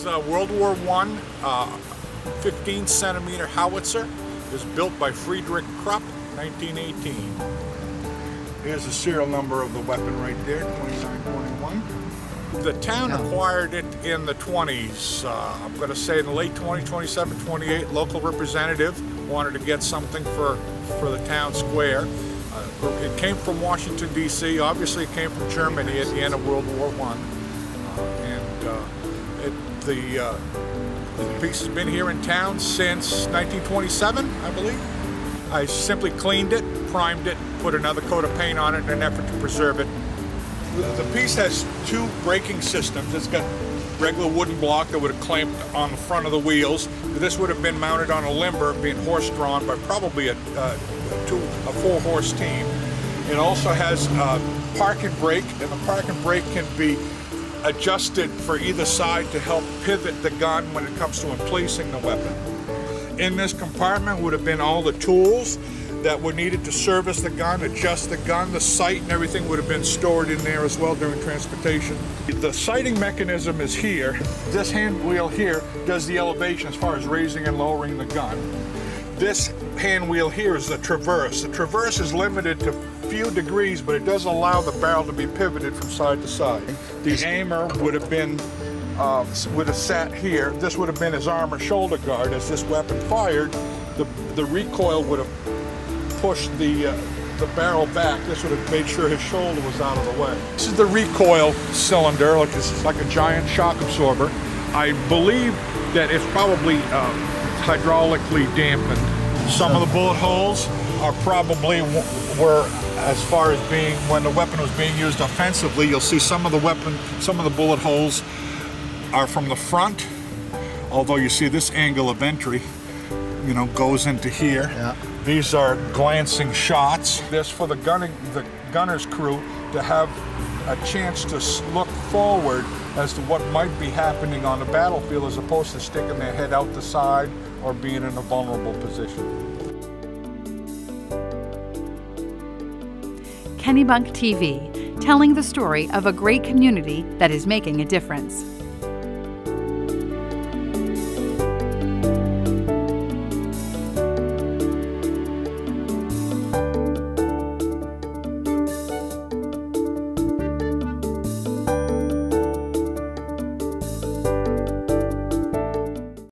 is World War I 15-centimeter howitzer. It was built by Friedrich Krupp, 1918. Here's the serial number of the weapon right there, 2921. The town acquired it in the 20s. I'm going to say in the late 20, 27, 28. Local representative wanted to get something for the town square. It came from Washington, D.C. Obviously, it came from Germany at the end of World War I. The piece has been here in town since 1927, I believe. I simply cleaned it, primed it, put another coat of paint on it in an effort to preserve it. The piece has two braking systems. It's got regular wooden block that would have clamped on the front of the wheels. This would have been mounted on a limber, being horse-drawn by probably a 4-horse team. It also has a parking brake, and the parking brake can be adjusted for either side to help pivot the gun when it comes to emplacing the weapon. In this compartment would have been all the tools that were needed to service the gun, adjust the gun, the sight and everything would have been stored in there as well during transportation. The sighting mechanism is here. This hand wheel here does the elevation as far as raising and lowering the gun. This hand wheel here is the traverse. The traverse is limited to few degrees, but it does allow the barrel to be pivoted from side to side. The aimer would have been sat here. This would have been his arm or shoulder guard. As this weapon fired, the recoil would have pushed the barrel back. This would have made sure his shoulder was out of the way. This is the recoil cylinder, it's like a giant shock absorber. I believe that it's probably hydraulically dampened. Some of the bullet holes are probably as far as being, when the weapon was being used offensively, you'll see some of the bullet holes are from the front, although you see this angle of entry, goes into here. Yeah. These are glancing shots. This for the gunner's crew to have a chance to look forward as to what might be happening on the battlefield as opposed to sticking their head out the side or being in a vulnerable position. Kennebunk TV, telling the story of a great community that is making a difference.